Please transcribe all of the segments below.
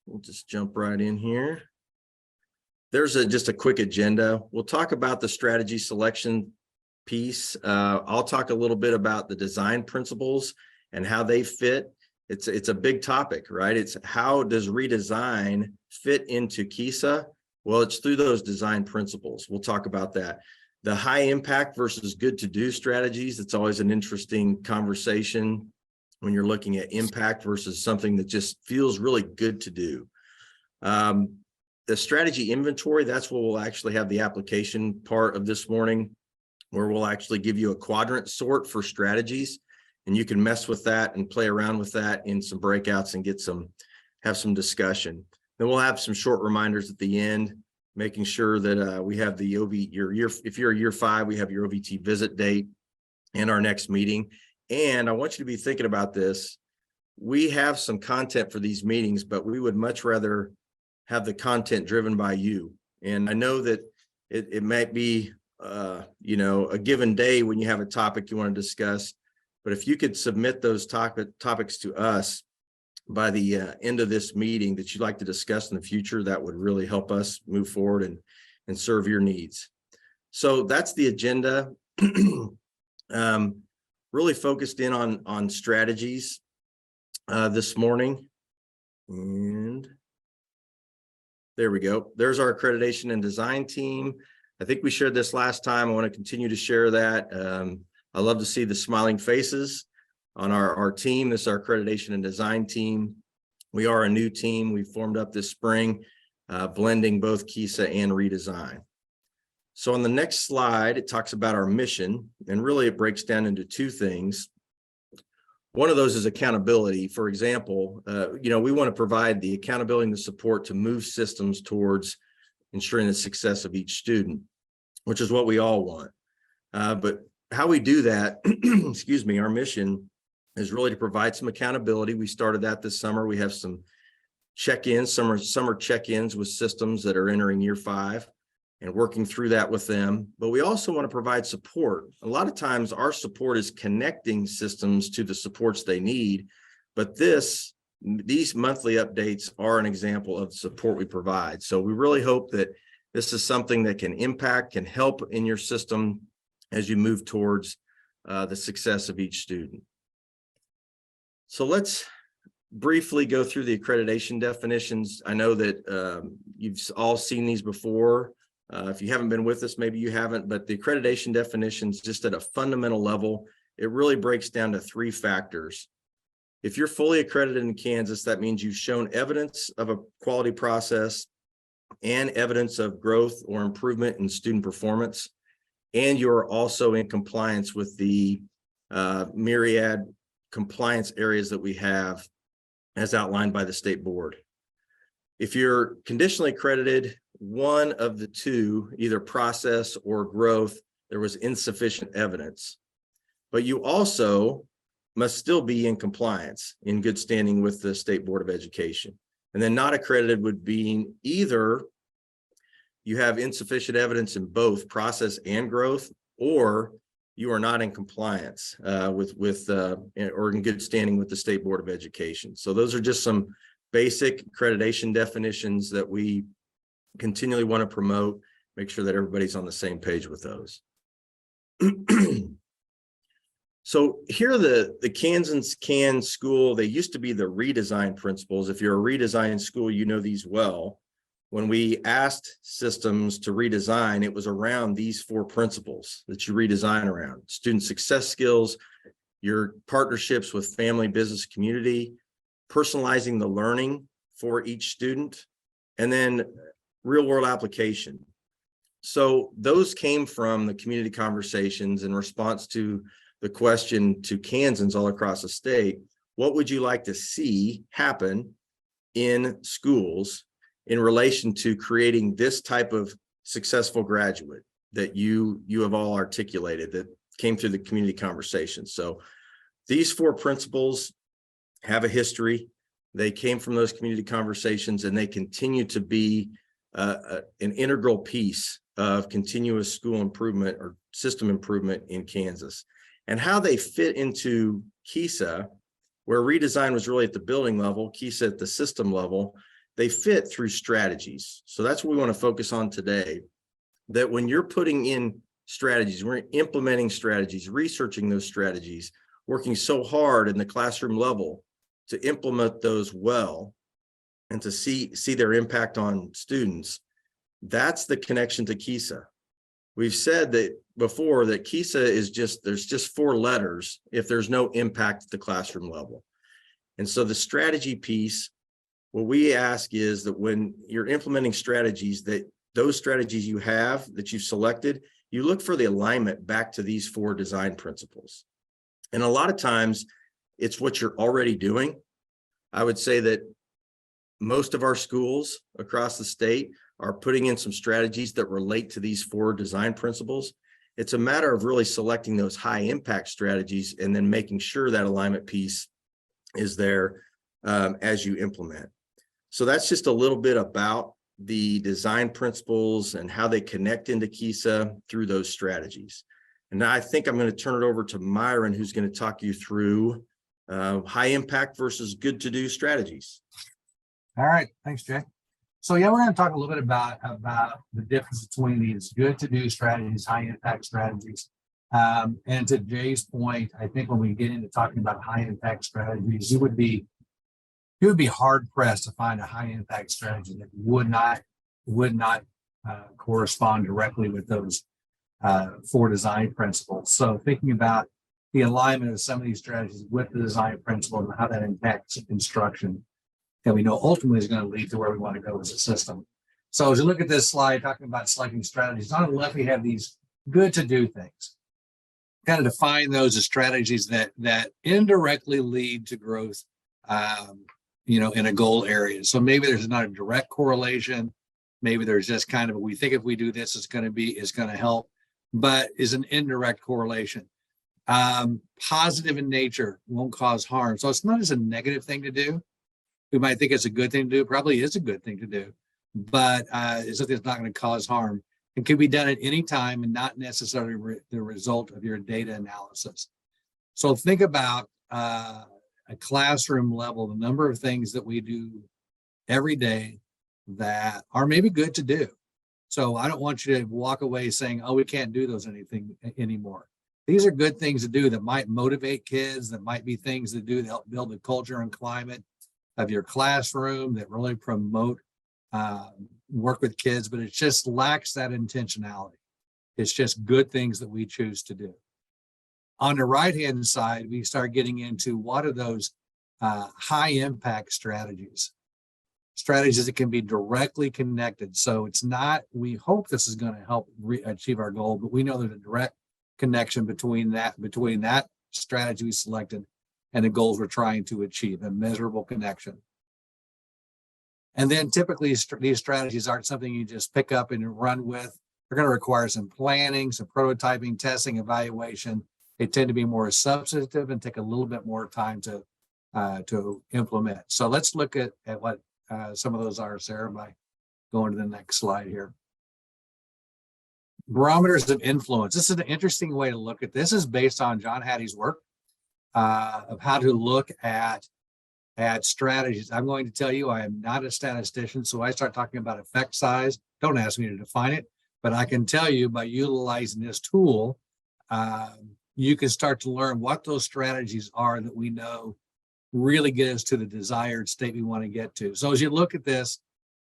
we'll just jump right in here. There's just a quick agenda. We'll talk about the strategy selection piece. I'll talk a little bit about the design principles and how they fit. It's a big topic, right? It's how does redesign fit into KESA? Well, it's through those design principles. We'll talk about that. The high impact versus good to do strategies. It's always an interesting conversation when you're looking at impact versus something that just feels really good to do. The strategy inventory, that's what we'll actually have the application part of this morning, where we'll actually give you a quadrant sort for strategies, and you can mess with that and play around with that in some breakouts and have some discussion. Then we'll have some short reminders at the end, making sure that we have the if you're a year 5, we have your OVT visit date and our next meeting. And I want you to be thinking about this. We have some content for these meetings, but we would much rather have the content driven by you. And I know that it might be, a given day when you have a topic you want to discuss, but if you could submit those topics to us by the end of this meeting that you'd like to discuss in the future, that would really help us move forward and serve your needs. So that's the agenda. Really focused in on strategies this morning. And there we go. There's our accreditation and design team. I think we shared this last time. I want to continue to share that. I love to see the smiling faces on our team. This is our accreditation and design team. We are a new team. We formed up this spring, blending both KESA and redesign. So on the next slide, it talks about our mission, and really it breaks down into 2 things. One of those is accountability. For example, we want to provide the accountability and the support to move systems towards ensuring the success of each student, which is what we all want. But how we do that, excuse me, our mission is really to provide some accountability. We started that this summer. We have some check-ins, summer check-ins with systems that are entering year 5 and working through that with them. But we also want to provide support. A lot of times our support is connecting systems to the supports they need, but these monthly updates are an example of the support we provide. So we really hope that this is something that can help in your system as you move towards the success of each student. So let's briefly go through the accreditation definitions. I know that you've all seen these before. If you haven't been with us, maybe you haven't, but the accreditation definitions, just at a fundamental level, it really breaks down to 3 factors. If you're fully accredited in Kansas, that means you've shown evidence of a quality process and evidence of growth or improvement in student performance, and you're also in compliance with the myriad compliance areas that we have as outlined by the state board. If you're conditionally accredited, one of the 2, either process or growth, there was insufficient evidence. But you also must still be in compliance, in good standing with the State Board of Education. And then not accredited would be either you have insufficient evidence in both process and growth, or you are not in compliance or in good standing with the State Board of Education. So those are just some basic accreditation definitions that we continually want to promote, make sure that everybody's on the same page with those. So here are the Kansans Can school. They used to be the redesign principles. If you're a redesign school, you know these well. When we asked systems to redesign, it was around these 4 principles that you redesign around: student success skills, your partnerships with family, business, community, personalizing the learning for each student, and then real world application. So those came from the community conversations in response to the question to Kansans all across the state: what would you like to see happen in schools in relation to creating this type of successful graduate that you have all articulated that came through the community conversation? So these 4 principles have a history. They came from those community conversations, and they continue to be an integral piece of continuous school improvement or system improvement in Kansas. And how they fit into KESA, where redesign was really at the building level, KESA at the system level, they fit through strategies. So that's what we want to focus on today, that when you're putting in strategies, we're implementing strategies, researching those strategies, working so hard in the classroom level to implement those well and to see their impact on students. That's the connection to KESA. We've said that before that KESA is there's just 4 letters if there's no impact at the classroom level. And so the strategy piece, what we ask is that when you're implementing strategies, that those strategies you have that you've selected, you look for the alignment back to these 4 design principles. And a lot of times it's what you're already doing. I would say that most of our schools across the state are putting in some strategies that relate to these 4 design principles. It's a matter of really selecting those high impact strategies and then making sure that alignment piece is there as you implement. So that's just a little bit about the design principles and how they connect into KESA through those strategies. And now I think I'm going to turn it over to Myron, who's going to talk you through high impact versus good to do strategies. All right, thanks, Jay. So yeah, we're going to talk a little bit about the difference between these good to do strategies, high impact strategies. And to Jay's point, I think when we get into talking about high impact strategies, you would be hard pressed to find a high impact strategy that would not correspond directly with those 4 design principles. So thinking about the alignment of some of these strategies with the design principle and how that impacts instruction, that we know ultimately is going to lead to where we want to go as a system. So as you look at this slide, talking about selecting strategies, on the left, we have these good to do things. Kind of define those as strategies that indirectly lead to growth, in a goal area. So maybe there's not a direct correlation. Maybe there's just kind of, we think if we do this, it's going to help, but is an indirect correlation. Positive in nature, won't cause harm. So it's not as a negative thing to do. We might think it's a good thing to do, probably is a good thing to do, but it's something that's not going to cause harm and can be done at any time and not necessarily the result of your data analysis. So think about a classroom level, the number of things that we do every day that are maybe good to do. So I don't want you to walk away saying, oh, we can't do those anything anymore. These are good things to do that might motivate kids, that might be things to do to help build the culture and climate of your classroom, that really promote work with kids, but it just lacks that intentionality. It's just good things that we choose to do. On the right-hand side, we start getting into what are those high impact strategies that can be directly connected. So it's not, we hope this is going to help achieve our goal, but we know there's a direct connection between that strategy we selected and the goals we're trying to achieve, a measurable connection. And then typically these strategies aren't something you just pick up and run with. They're going to require some planning, some prototyping, testing, evaluation. They tend to be more substantive and take a little bit more time to implement. So let's look at what some of those are, Sarah, by going to the next slide here. Barometers of influence. This is an interesting way to look at this. This is based on John Hattie's work of how to look at strategies. I'm going to tell you, I am not a statistician, so I start talking about effect size. Don't ask me to define it, but I can tell you by utilizing this tool, you can start to learn what those strategies are that we know really get us to the desired state we want to get to. So as you look at this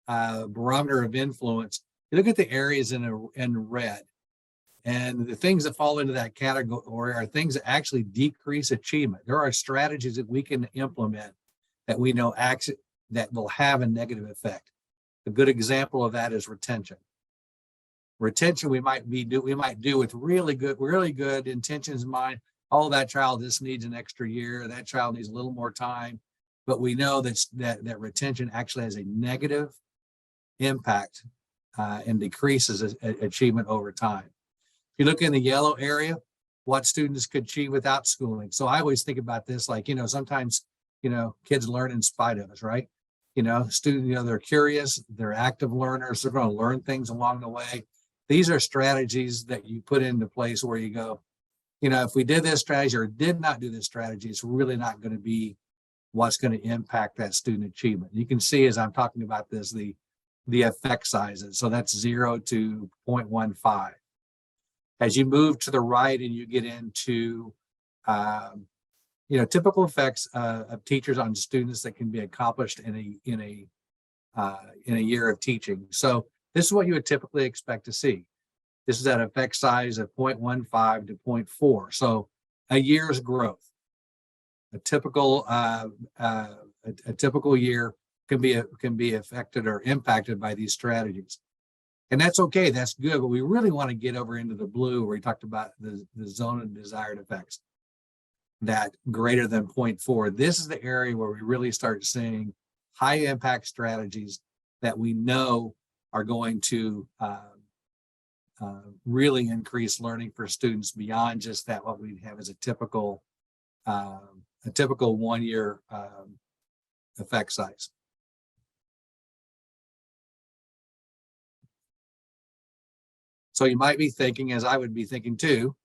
barometer of influence, you look at the areas in red, and the things that fall into that category are things that actually decrease achievement. There are strategies that we can implement that we know that will have a negative effect. A good example of that is retention. Retention we might do with really good intentions in mind. Oh, that child just needs an extra year. That child needs a little more time. But we know that retention actually has a negative impact and decreases achievement over time. If you look in the yellow area, what students could achieve without schooling. So I always think about this like, sometimes, kids learn in spite of us, right? Students, they're curious, they're active learners, they're going to learn things along the way. These are strategies that you put into place where you go, if we did this strategy or did not do this strategy, it's really not going to be what's going to impact that student achievement. You can see as I'm talking about this, the effect sizes. So that's 0 to 0.15. As you move to the right and you get into, typical effects of teachers on students that can be accomplished in a year of teaching. So this is what you would typically expect to see. This is at effect size of 0.15 to 0.4. So a year's growth. A typical year can be affected or impacted by these strategies. And that's okay, that's good, but we really want to get over into the blue where we talked about the zone of desired effects, that greater than 0.4. This is the area where we really start seeing high impact strategies that we know are going to really increase learning for students beyond just that what we have as a typical 1 year effect size. So you might be thinking, as I would be thinking too,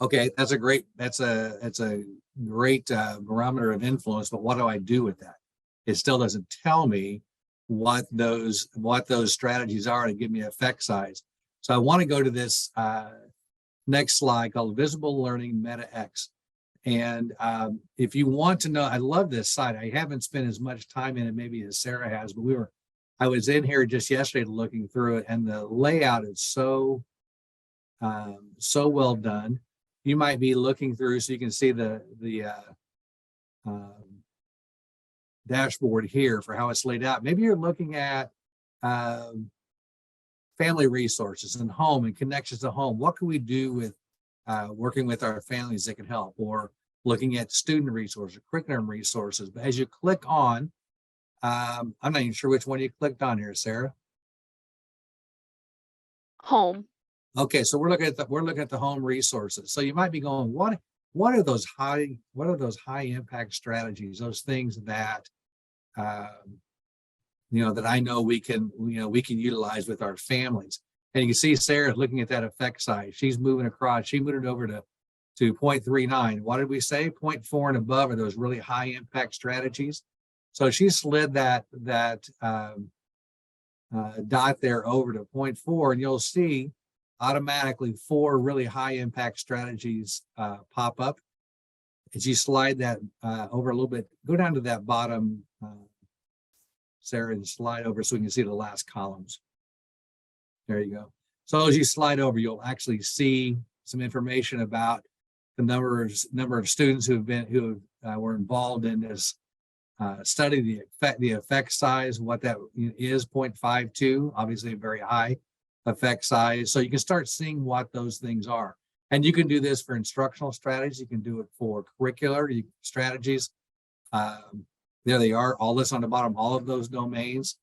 okay, that's a great barometer of influence, but what do I do with that? It still doesn't tell me what those strategies are to give me effect size. So I want to go to this next slide called Visible Learning Meta X. And if you want to know, I love this site. I haven't spent as much time in it maybe as Sarah has, but I was in here just yesterday looking through it, and the layout is so well done. You might be looking through so you can see the dashboard here for how it's laid out. Maybe you're looking at family resources and home and connections to home. What can we do with working with our families that can help, or looking at student resources, curriculum resources. But as you click on, I'm not even sure which one you clicked on here, Sarah. Home. Okay, so we're looking at the home resources. So you might be going, what are those high impact strategies? Those things that that I know we can utilize with our families. And you can see Sarah's looking at that effect size. She's moving across. She moved it over to 0.39. What did we say? 0.4 and above are those really high impact strategies. So she slid that dot there over to 0.4, and you'll see automatically 4 really high impact strategies pop up. As you slide that over a little bit, go down to that bottom, Sarah, and slide over so we can see the last columns. There you go. So as you slide over, you'll actually see some information about the number of students who were involved in this study, the effect size, what that is, 0.52, obviously a very high effect size. So you can start seeing what those things are. And you can do this for instructional strategies. You can do it for curricular strategies. There they are, all this on the bottom, all of those domains,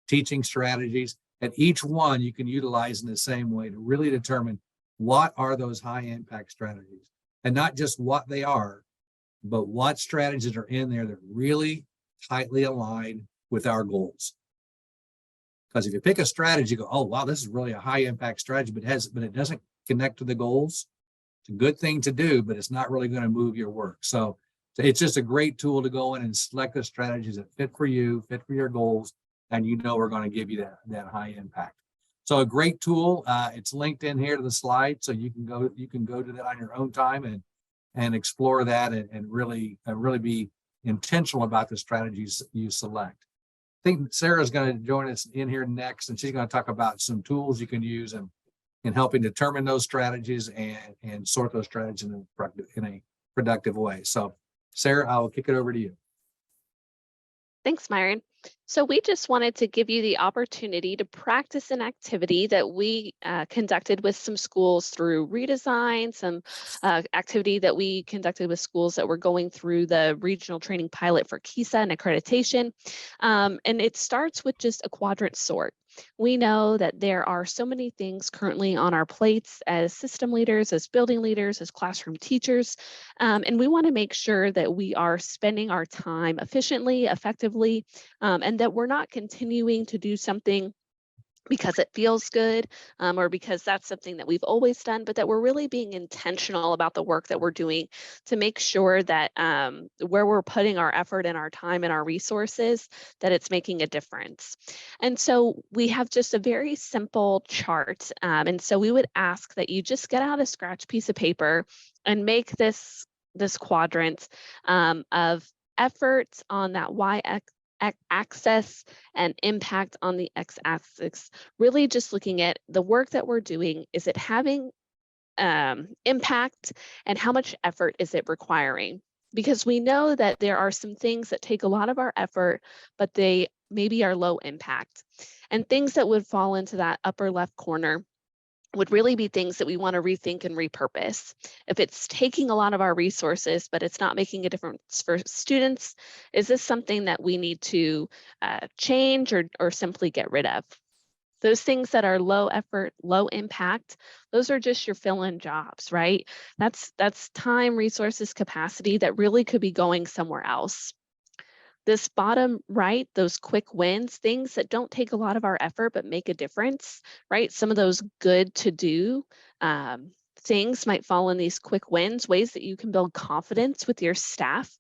teaching strategies. And each one you can utilize in the same way to really determine what are those high impact strategies, and not just what they are, but what strategies are in there that really tightly align with our goals. Because if you pick a strategy, you go, oh, wow, this is really a high impact strategy, but it doesn't connect to the goals. It's a good thing to do, but it's not really going to move your work. So it's just a great tool to go in and select the strategies that fit for you, fit for your goals, and we're going to give you that high impact. So a great tool. It's linked in here to the slide, so you can go to that on your own time and explore that and really be intentional about the strategies you select. I think Sarah's going to join us in here next, and she's going to talk about some tools you can use in helping determine those strategies and sort those strategies in a productive way. So Sarah, I will kick it over to you. Thanks, Myron. So we just wanted to give you the opportunity to practice an activity that we conducted with some schools through redesign, some activity that we conducted with schools that were going through the regional training pilot for KESA and accreditation. And it starts with just a quadrant sort. We know that there are so many things currently on our plates as system leaders, as building leaders, as classroom teachers, and we want to make sure that we are spending our time efficiently, effectively, and that we're not continuing to do something because it feels good, or because that's something that we've always done, but that we're really being intentional about the work that we're doing to make sure that where we're putting our effort and our time and our resources, that it's making a difference. And so we have just a very simple chart. And so we would ask that you just get out a scratch piece of paper and make this quadrant of efforts on that axis and impact on the x-axis, really just looking at the work that we're doing. Is it having impact, and how much effort is it requiring? Because we know that there are some things that take a lot of our effort, but they maybe are low impact. And things that would fall into that upper left corner would really be things that we want to rethink and repurpose. If it's taking a lot of our resources, but it's not making a difference for students, is this something that we need to change or simply get rid of? Those things that are low effort, low impact, those are just your fill-in jobs, right? That's time, resources, capacity that really could be going somewhere else. This bottom right, those quick wins, things that don't take a lot of our effort but make a difference, right? Some of those good to do things might fall in these quick wins, ways that you can build confidence with your staff.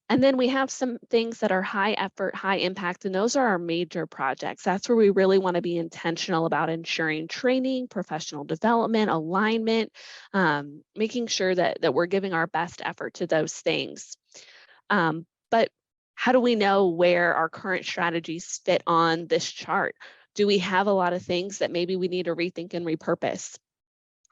And then we have some things that are high effort, high impact, and those are our major projects. That's where we really want to be intentional about ensuring training, professional development, alignment, making sure that we're giving our best effort to those things. But how do we know where our current strategies fit on this chart? Do we have a lot of things that maybe we need to rethink and repurpose?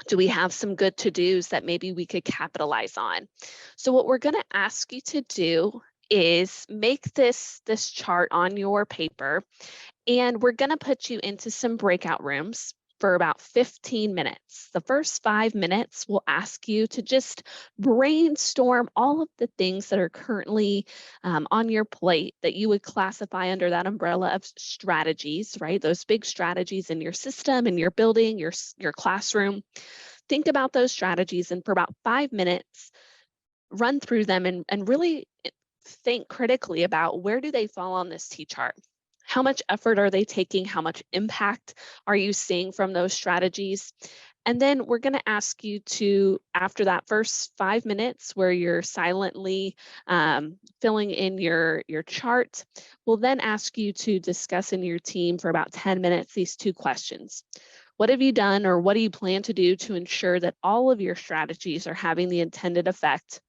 Do we have some good to-dos that maybe we could capitalize on? So what we're going to ask you to do is make this chart on your paper, and we're going to put you into some breakout rooms for about 15 minutes. The first 5 minutes, we'll ask you to just brainstorm all of the things that are currently on your plate that you would classify under that umbrella of strategies, right? Those big strategies in your system, in your building, your classroom. Think about those strategies, and for about 5 minutes, run through them and really think critically about where do they fall on this T-chart. How much effort are they taking? How much impact are you seeing from those strategies? And then we're going to ask you to, after that first 5 minutes where you're silently filling in your chart, we'll then ask you to discuss in your team for about 10 minutes these 2 questions. What have you done, or what do you plan to do to ensure that all of your strategies are having the intended effect?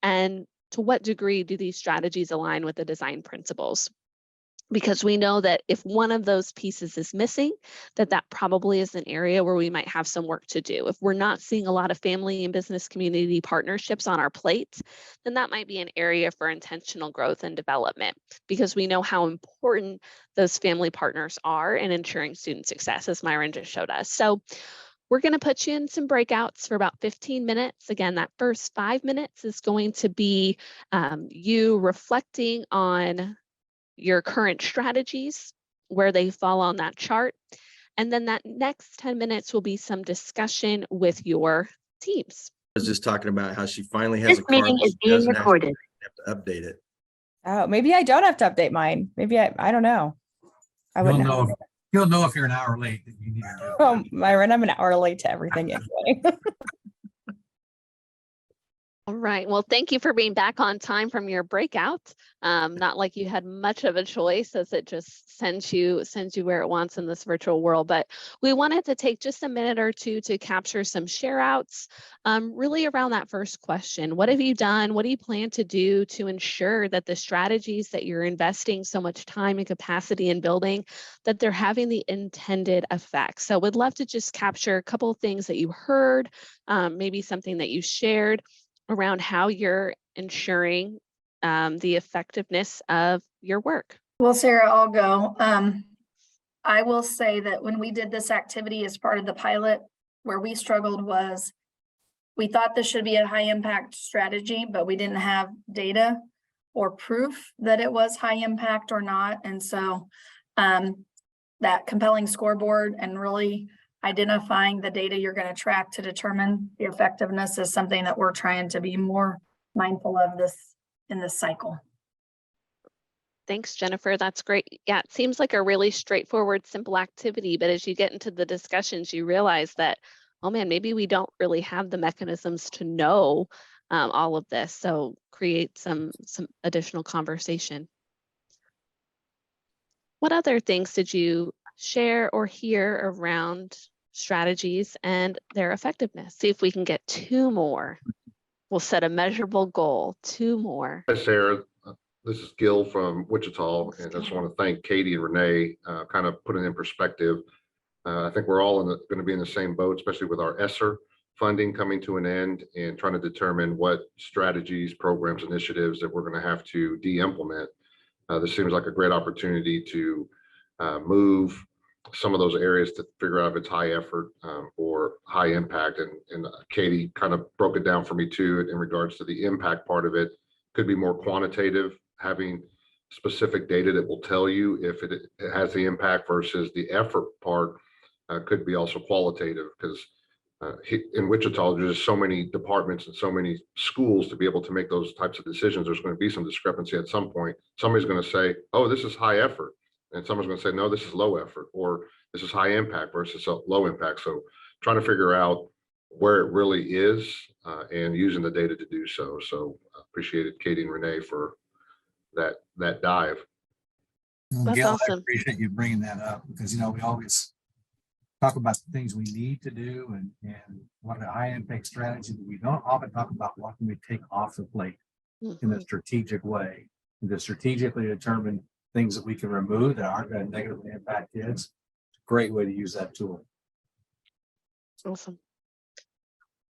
And to what degree do these strategies align with the design principles? Because we know that if one of those pieces is missing, that probably is an area where we might have some work to do. If we're not seeing a lot of family and business community partnerships on our plate, then that might be an area for intentional growth and development, because we know how important those family partners are in ensuring student success, as Myron just showed us. So we're going to put you in some breakouts for about 15 minutes. Again, that first 5 minutes is going to be you reflecting on your current strategies, where they fall on that chart. And then that next 10 minutes will be some discussion with your teams. I was just talking about how she finally has a This car. meeting but is she being doesn't recorded. have to update it. Oh, maybe I don't have to update mine. Maybe I don't know. I wouldn't know. You'll know if you're an hour late that you need to do it. Oh, Myron, I'm an hour late to everything anyway. All right. Well, thank you for being back on time from your breakout. Not like you had much of a choice, as it just sends you where it wants in this virtual world. But we wanted to take just a minute or two to capture some share outs, really around that first question. What have you done? What do you plan to do to ensure that the strategies that you're investing so much time and capacity in building, that they're having the intended effect? So we'd love to just capture a couple of things that you heard, maybe something that you shared around how you're ensuring the effectiveness of your work. Well, Sarah, I'll go. I will say that when we did this activity as part of the pilot, where we struggled was we thought this should be a high impact strategy, but we didn't have data or proof that it was high impact or not. And so that compelling scoreboard and really identifying the data you're going to track to determine the effectiveness is something that we're trying to be more mindful of this in this cycle. Thanks, Jennifer. That's great. Yeah, it seems like a really straightforward, simple activity, but as you get into the discussions, you realize that, oh man, maybe we don't really have the mechanisms to know all of this. So create some additional conversation. What other things did you share or hear around strategies and their effectiveness? See if we can get 2 more. We'll set a measurable goal, 2 more. Hi, Sarah. This is Gil from Wichita, and I just want to thank Katie and Renee, kind of putting in perspective. I think we're all going to be in the same boat, especially with our ESSER funding coming to an end and trying to determine what strategies, programs, initiatives that we're going to have to de-implement. This seems like a great opportunity to move some of those areas to figure out if it's high effort or high impact. And Katie kind of broke it down for me too in regards to the impact part of it. Could be more quantitative, having specific data that will tell you if it has the impact versus the effort part could be also qualitative, because in Wichita, there's just so many departments and so many schools to be able to make those types of decisions. There's going to be some discrepancy at some point. Somebody's going to say, oh, this is high effort. And someone's going to say, no, this is low effort, or this is high impact versus low impact. So trying to figure out where it really is and using the data to do so. So appreciated Katie and Renee for that dive. That's Gil, I awesome. appreciate you bringing that up, because, we always talk about the things we need to do and what a high impact strategy, but we don't often talk about what can we take off the plate in a strategic way, and to strategically determine things that we can remove that aren't going to negatively impact kids. Great way to use that tool. Awesome.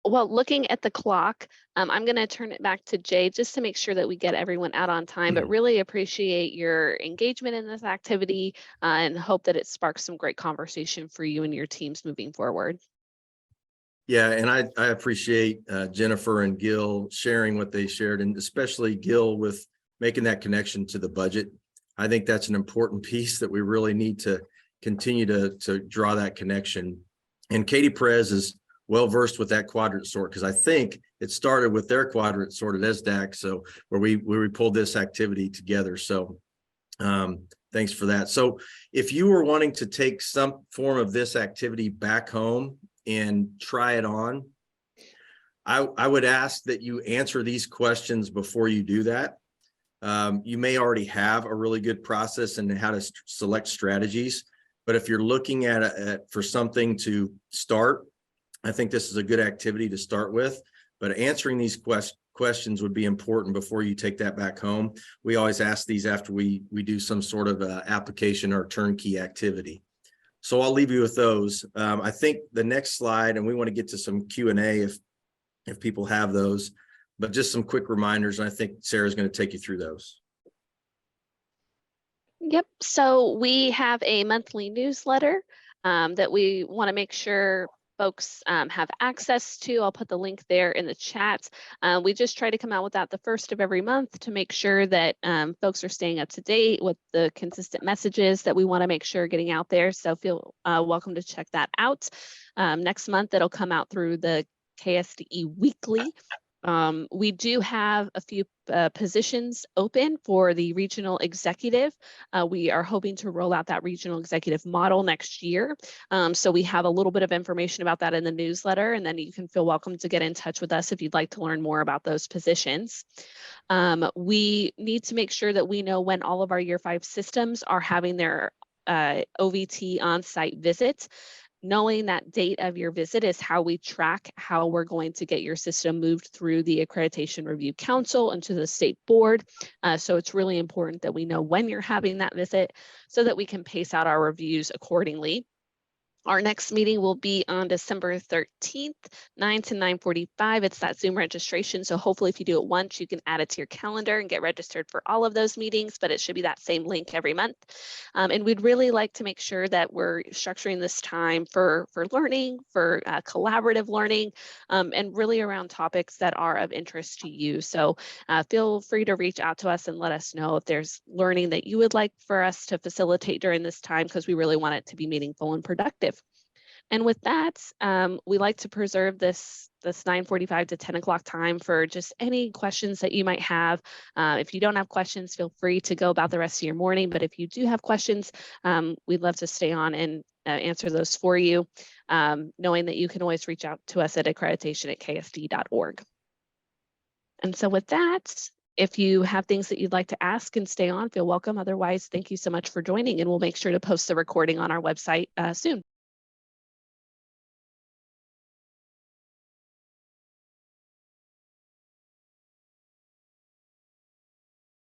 Well, looking at the clock, I'm going to turn it back to Jay just to make sure that we get everyone out on time, but really appreciate your engagement in this activity and hope that it sparks some great conversation for you and your teams moving forward. Yeah, and I appreciate Jennifer and Gil sharing what they shared, and especially Gil with making that connection to the budget. I think that's an important piece that we really need to continue to draw that connection. And Katie Perez is well-versed with that quadrant sort, because I think it started with their quadrant sort at SDAC, so where we pulled this activity together. So thanks for that. So if you were wanting to take some form of this activity back home and try it on, I would ask that you answer these questions before you do that. You may already have a really good process in how to select strategies, but if you're looking at it for something to start, I think this is a good activity to start with. But answering these questions would be important before you take that back home. We always ask these after we do some sort of application or turnkey activity. So I'll leave you with those. I think the next slide, and we want to get to some Q&A if people have those, but just some quick reminders. And I think Sarah's going to take you through those. Yep. So we have a monthly newsletter that we want to make sure folks have access to. I'll put the link there in the chat. We just try to come out with that the first of every month to make sure that folks are staying up to date with the consistent messages that we want to make sure are getting out there. So feel welcome to check that out. Next month, it'll come out through the KSDE weekly. We do have a few positions open for the regional executive. We are hoping to roll out that regional executive model next year. So we have a little bit of information about that in the newsletter, and then you can feel welcome to get in touch with us if you'd like to learn more about those positions. We need to make sure that we know when all of our Year 5 systems are having their OVT on-site visit. Knowing that date of your visit is how we track how we're going to get your system moved through the Accreditation Review Council and to the state board. So it's really important that we know when you're having that visit so that we can pace out our reviews accordingly. Our next meeting will be on December 13th, 9 to 9:45. It's that Zoom registration. So hopefully if you do it once, you can add it to your calendar and get registered for all of those meetings, but it should be that same link every month. And we'd really like to make sure that we're structuring this time for learning, for collaborative learning, and really around topics that are of interest to you. So feel free to reach out to us and let us know if there's learning that you would like for us to facilitate during this time, because we really want it to be meaningful and productive. And with that, we like to preserve this 9:45 to 10 o'clock time for just any questions that you might have. If you don't have questions, feel free to go about the rest of your morning. But if you do have questions, we'd love to stay on and answer those for you, knowing that you can always reach out to us at accreditation@ksd.org. And so with that, if you have things that you'd like to ask and stay on, feel welcome. Otherwise, thank you so much for joining, and we'll make sure to post the recording on our website soon.